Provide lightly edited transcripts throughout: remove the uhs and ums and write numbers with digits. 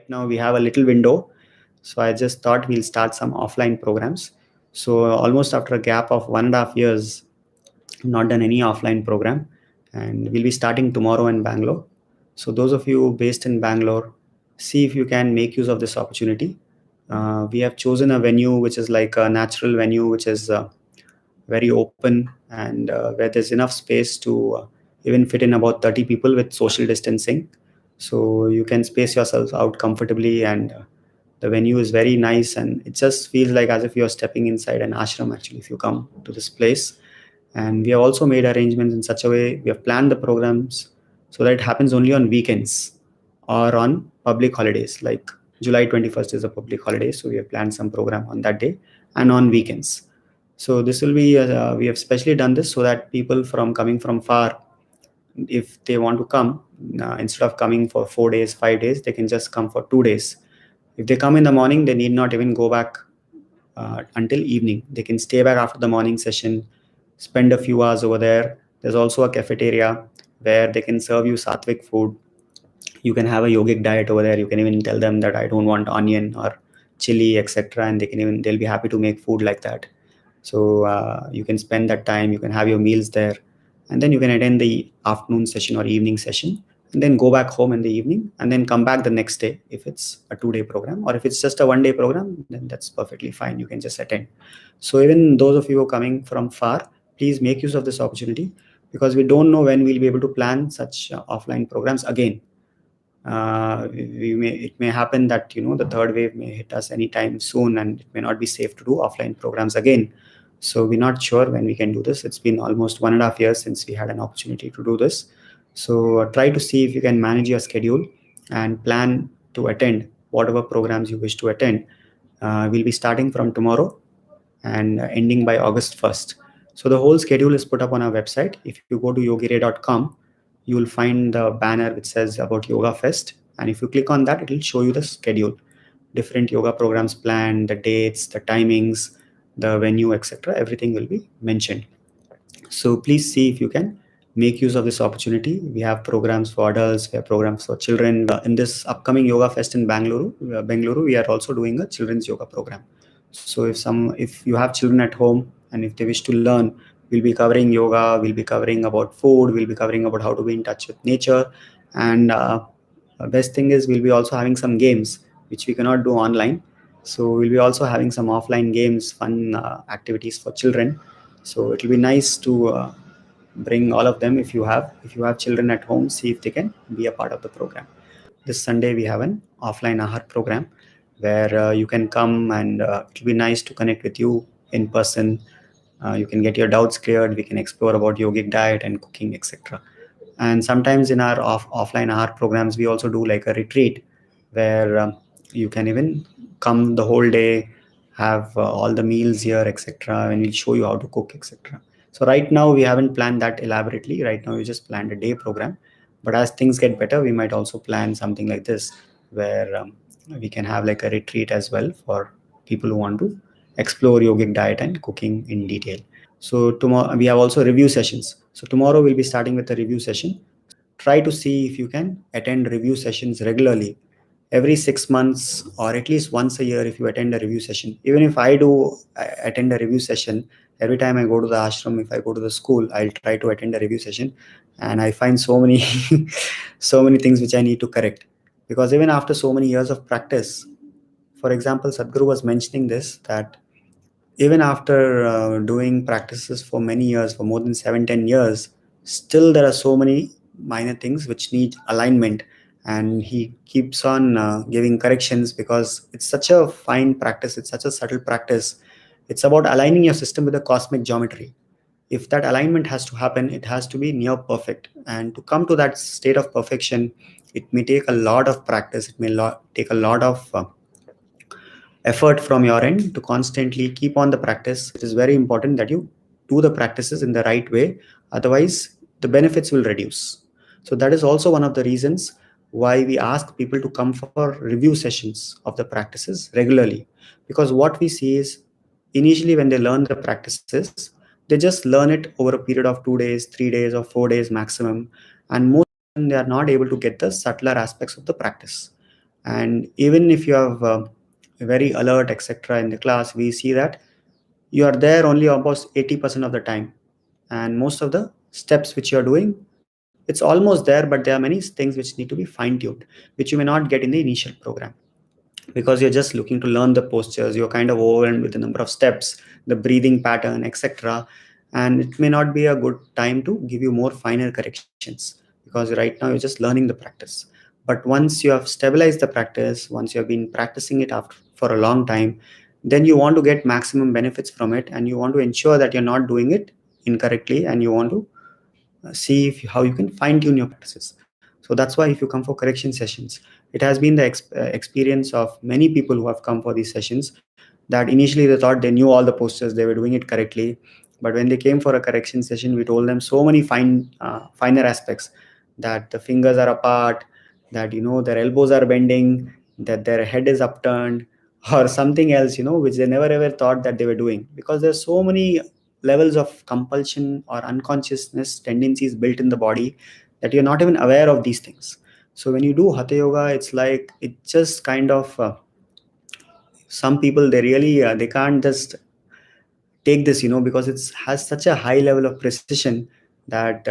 right now we have a little window. So I just thought we'll start some offline programs. So almost after a gap of 1.5 years, not done any offline program, and we'll be starting tomorrow in Bangalore. So those of you based in Bangalore, see if you can make use of this opportunity. We have chosen a venue which is like a natural venue, which is very open, and where there's enough space to even fit in about 30 people with social distancing. So you can space yourself out comfortably, and the venue is very nice, and it just feels like as if you're stepping inside an ashram actually if you come to this place. And we have also made arrangements in such a way, we have planned the programs so that it happens only on weekends or on public holidays, like July 21st is a public holiday, so we have planned some program on that day and on weekends. So this will be we have specially done this so that people from coming from far, if they want to come, instead of coming for 4 days 5 days, they can just come for 2 days. If they come in the morning, they need not even go back until evening. They can stay back after the morning session, spend a few hours over there. There's also a cafeteria where they can serve you sattvic food. You can have a yogic diet over there. You can even tell them that I don't want onion or chili, etc., and they'll be happy to make food like that. So you can spend that time, you can have your meals there, and then you can attend the afternoon session or evening session, and then go back home in the evening, and then come back the next day if it's a 2-day program, or if it's just a 1-day program, then that's perfectly fine. You can just attend. So even those of you who are coming from far, please make use of this opportunity, because we don't know when we'll be able to plan such offline programs again. It may happen that the third wave may hit us anytime soon, and it may not be safe to do offline programs again. So we're not sure when we can do this. It's been almost 1.5 years since we had an opportunity to do this. So try to see if you can manage your schedule and plan to attend whatever programs you wish to attend. We'll be starting from tomorrow and ending by August 1st. So the whole schedule is put up on our website. If you go to yogiray.com, you will find the banner which says about Yoga Fest. And if you click on that, it will show you the schedule, different yoga programs planned, the dates, the timings, the venue, etc. Everything will be mentioned. So please see if you can make use of this opportunity. We have programs for adults, we have programs for children. In this upcoming Yoga Fest in Bengaluru, we are also doing a children's yoga program. So if you have children at home and if they wish to learn, we'll be covering yoga, we'll be covering about food, we'll be covering about how to be in touch with nature. And best thing is we'll be also having some games which we cannot do online. So we'll be also having some offline games, fun activities for children. So it'll be nice to bring all of them. If you have children at home, see if they can be a part of the program. This Sunday we have an offline ahar program where you can come, and it'll be nice to connect with you in person. You can get your doubts cleared. We can explore about yogic diet and cooking, etc. And sometimes in our offline ahar programs, we also do like a retreat where you can even come the whole day, have all the meals here, etc., and we'll show you how to cook, etc. So right now we haven't planned that elaborately. Right now we just planned a day program, but as things get better, we might also plan something like this where we can have like a retreat as well for people who want to explore yogic diet and cooking in detail. So tomorrow we have also review sessions. So tomorrow we'll be starting with a review session. Try to see if you can attend review sessions regularly, every 6 months or at least once a year. If you attend a review session, even if I attend a review session every time I go to the ashram, if I go to the school, I'll try to attend a review session, and I find so many so many things which I need to correct, because even after so many years of practice, for example, Sadhguru was mentioning this, that even after doing practices for many years, for more than 7-10 years, still there are so many minor things which need alignment, and he keeps on giving corrections, because it's such a fine practice, it's such a subtle practice. It's about aligning your system with the cosmic geometry. If that alignment has to happen, it has to be near perfect, and to come to that state of perfection, it may take a lot of practice. It may take a lot of effort from your end to constantly keep on the practice. It is very important that you do the practices in the right way, otherwise the benefits will reduce. So that is also one of the reasons why we ask people to come for review sessions of the practices regularly, because what we see is initially when they learn the practices, they just learn it over a period of 2 days, 3 days, or 4 days maximum, and most of them, they are not able to get the subtler aspects of the practice. And even if you have very alert, etc., in the class, we see that you are there only almost 80% of the time. And most of the steps which you are doing, it's almost there, but there are many things which need to be fine tuned, which you may not get in the initial program, because you're just looking to learn the postures. You're kind of overwhelmed with the number of steps, the breathing pattern, etc. And it may not be a good time to give you more finer corrections, because right now you're just learning the practice. But once you have stabilized the practice, once you have been practicing it after for a long time, then you want to get maximum benefits from it, and you want to ensure that you're not doing it incorrectly, and you want to see how you can fine tune your practices. So that's why if you come for correction sessions, it has been the experience of many people who have come for these sessions, that initially they thought they knew all the postures, they were doing it correctly. But when they came for a correction session, we told them so many finer aspects, that the fingers are apart, that their elbows are bending, that their head is upturned, or something else, which they never ever thought that they were doing, because there's so many levels of compulsion or unconsciousness tendencies built in the body, that you're not even aware of these things. So when you do hatha yoga, it's like it just kind of some people, they really they can't just take this, because it has such a high level of precision, that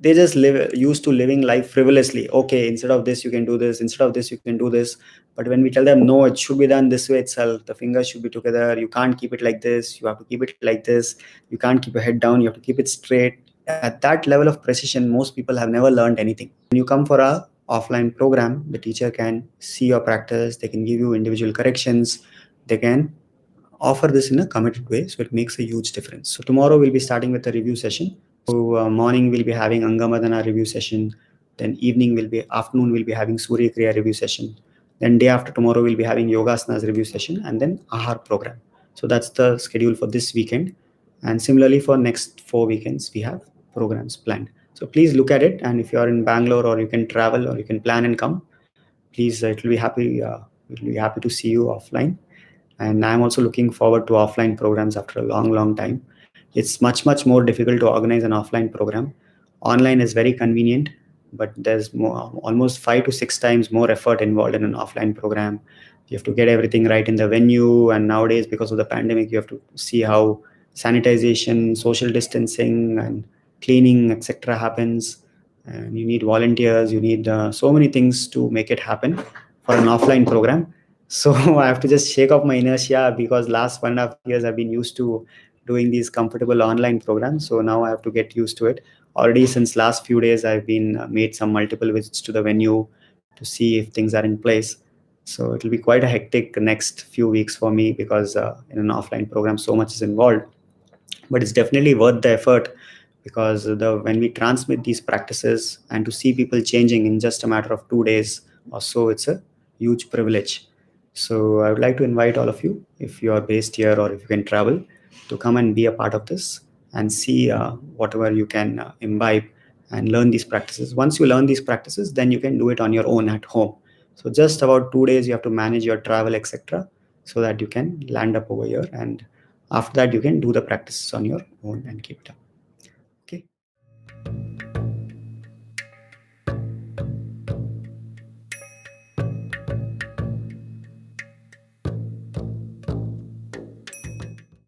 they just live used to living life frivolously. Okay, instead of this you can do this, instead of this you can do this. But when we tell them, no, it should be done this way itself, the fingers should be together, you can't keep it like this, you have to keep it like this, you can't keep your head down, you have to keep it straight. At that level of precision, most people have never learned anything. When you come for a offline program, the teacher can see your practice, they can give you individual corrections, they can offer this in a committed way, so it makes a huge difference. So tomorrow we'll be starting with a review session. So morning we'll be having Angamadana review session, then afternoon we'll be having Surya Kriya review session, then day after tomorrow we'll be having Yogasanas review session, and then Ahar program. So that's the schedule for this weekend, and similarly for next 4 weekends we have programs planned. So please look at it, and if you are in Bangalore, or you can travel, or you can plan and come, please, we'll be happy to see you offline. And I'm also looking forward to offline programs after a long time. It's much more difficult to organize an offline program. Online is very convenient, but there's almost 5 to 6 times more effort involved in an offline program. You have to get everything right in the venue, and nowadays, because of the pandemic, you have to see how sanitization, social distancing, and cleaning, etc., happens. And you need volunteers, you need so many things to make it happen for an offline program. So I have to just shake off my inertia, because last 1.5 years I've been used to doing these comfortable online programs. So now I have to get used to it. Already since last few days, I've been made some multiple visits to the venue to see if things are in place. So it'll be quite a hectic next few weeks for me, because in an offline program so much is involved. But it's definitely worth the effort, because when we transmit these practices and to see people changing in just a matter of 2 days or so, it's a huge privilege. So I would like to invite all of you, if you are based here or if you can travel, to come and be a part of this and see whatever you can imbibe and learn these practices. Once you learn these practices, then you can do it on your own at home. So just about 2 days you have to manage your travel, etc., so that you can land up over here, and after that you can do the practices on your own and keep it up. Okay.